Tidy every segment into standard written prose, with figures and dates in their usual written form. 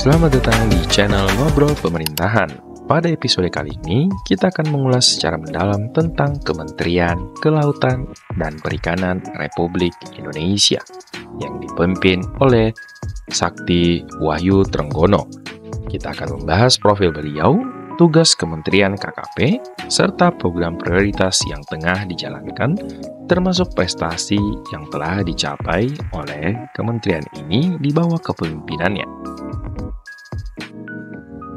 Selamat datang di channel Ngobrol Pemerintahan. Pada episode kali ini, kita akan mengulas secara mendalam tentang Kementerian Kelautan dan Perikanan Republik Indonesia yang dipimpin oleh Sakti Wahyu Trenggono. Kita akan membahas profil beliau, tugas Kementerian KKP, serta program prioritas yang tengah dijalankan, termasuk prestasi yang telah dicapai oleh kementerian ini di bawah kepemimpinannya.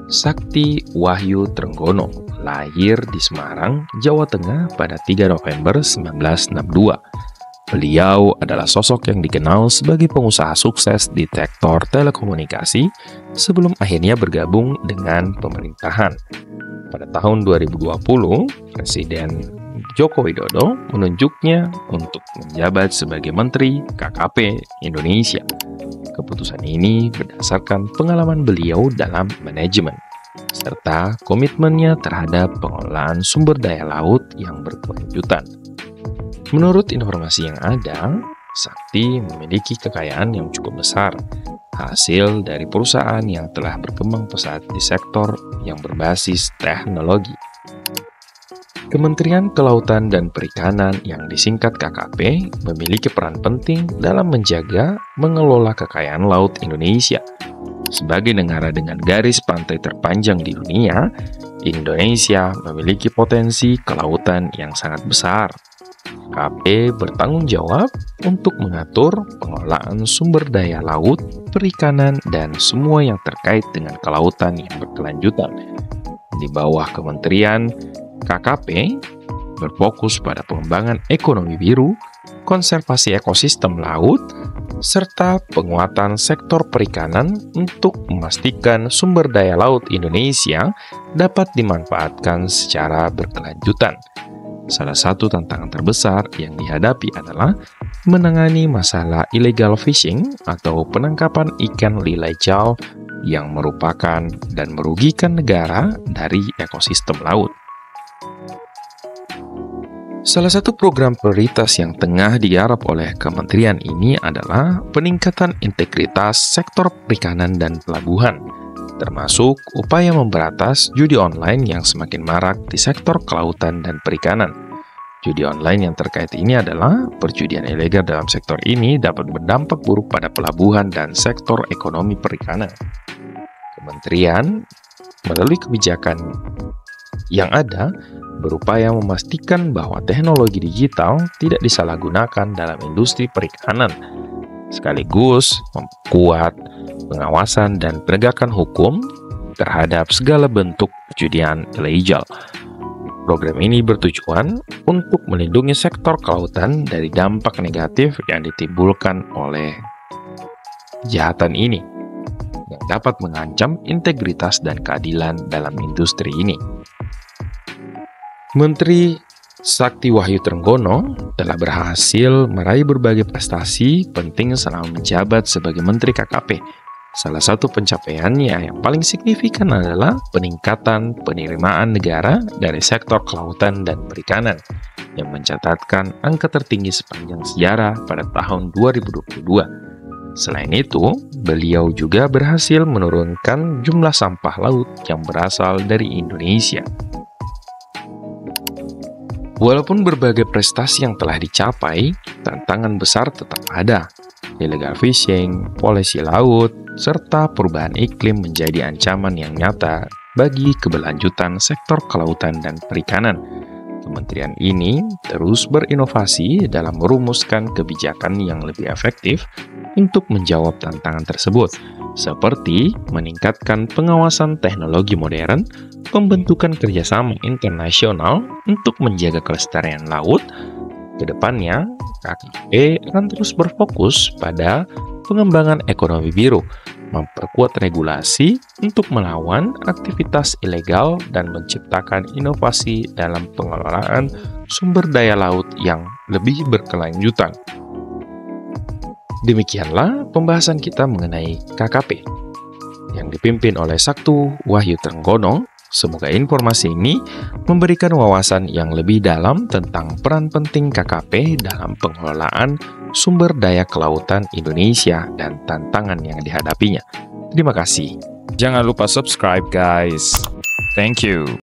Sakti Wahyu Trenggono lahir di Semarang, Jawa Tengah pada 3 November 1962. Beliau adalah sosok yang dikenal sebagai pengusaha sukses di sektor telekomunikasi sebelum akhirnya bergabung dengan pemerintahan. Pada tahun 2020, Presiden Joko Widodo menunjuknya untuk menjabat sebagai Menteri KKP Indonesia. Keputusan ini berdasarkan pengalaman beliau dalam manajemen, serta komitmennya terhadap pengelolaan sumber daya laut yang berkelanjutan. Menurut informasi yang ada, Sakti memiliki kekayaan yang cukup besar, hasil dari perusahaan yang telah berkembang pesat di sektor yang berbasis teknologi. Kementerian Kelautan dan Perikanan yang disingkat KKP memiliki peran penting dalam menjaga mengelola kekayaan laut Indonesia. Sebagai negara dengan garis pantai terpanjang di dunia, Indonesia memiliki potensi kelautan yang sangat besar. KKP bertanggung jawab untuk mengatur pengelolaan sumber daya laut, perikanan, dan semua yang terkait dengan kelautan yang berkelanjutan. Di bawah Kementerian KKP berfokus pada pengembangan ekonomi biru, konservasi ekosistem laut, serta penguatan sektor perikanan untuk memastikan sumber daya laut Indonesia dapat dimanfaatkan secara berkelanjutan. Salah satu tantangan terbesar yang dihadapi adalah menangani masalah illegal fishing atau penangkapan ikan ilegal yang merupakan dan merugikan negara dari ekosistem laut. Salah satu program prioritas yang tengah digarap oleh kementerian ini adalah peningkatan integritas sektor perikanan dan pelabuhan, termasuk upaya memberantas judi online yang semakin marak di sektor kelautan dan perikanan. Judi online yang terkait ini adalah perjudian ilegal dalam sektor ini dapat berdampak buruk pada pelabuhan dan sektor ekonomi perikanan. Kementerian melalui kebijakan yang ada berupaya memastikan bahwa teknologi digital tidak disalahgunakan dalam industri perikanan, sekaligus memperkuat pengawasan dan penegakan hukum terhadap segala bentuk perjudian ilegal. Program ini bertujuan untuk melindungi sektor kelautan dari dampak negatif yang ditimbulkan oleh kejahatan ini, yang dapat mengancam integritas dan keadilan dalam industri ini. Menteri Sakti Wahyu Trenggono telah berhasil meraih berbagai prestasi penting selama menjabat sebagai Menteri KKP. Salah satu pencapaiannya yang paling signifikan adalah peningkatan penerimaan negara dari sektor kelautan dan perikanan yang mencatatkan angka tertinggi sepanjang sejarah pada tahun 2022. Selain itu, beliau juga berhasil menurunkan jumlah sampah laut yang berasal dari Indonesia. Walaupun berbagai prestasi yang telah dicapai, tantangan besar tetap ada. Illegal fishing, polusi laut, serta perubahan iklim menjadi ancaman yang nyata bagi keberlanjutan sektor kelautan dan perikanan. Kementerian ini terus berinovasi dalam merumuskan kebijakan yang lebih efektif untuk menjawab tantangan tersebut, seperti meningkatkan pengawasan teknologi modern, pembentukan kerjasama internasional untuk menjaga kelestarian laut. Kedepannya, KKP akan terus berfokus pada pengembangan ekonomi biru, memperkuat regulasi untuk melawan aktivitas ilegal dan menciptakan inovasi dalam pengelolaan sumber daya laut yang lebih berkelanjutan. Demikianlah pembahasan kita mengenai KKP yang dipimpin oleh Sakti Wahyu Trenggono. Semoga informasi ini memberikan wawasan yang lebih dalam tentang peran penting KKP dalam pengelolaan sumber daya kelautan Indonesia dan tantangan yang dihadapinya. Terima kasih. Jangan lupa subscribe guys. Thank you.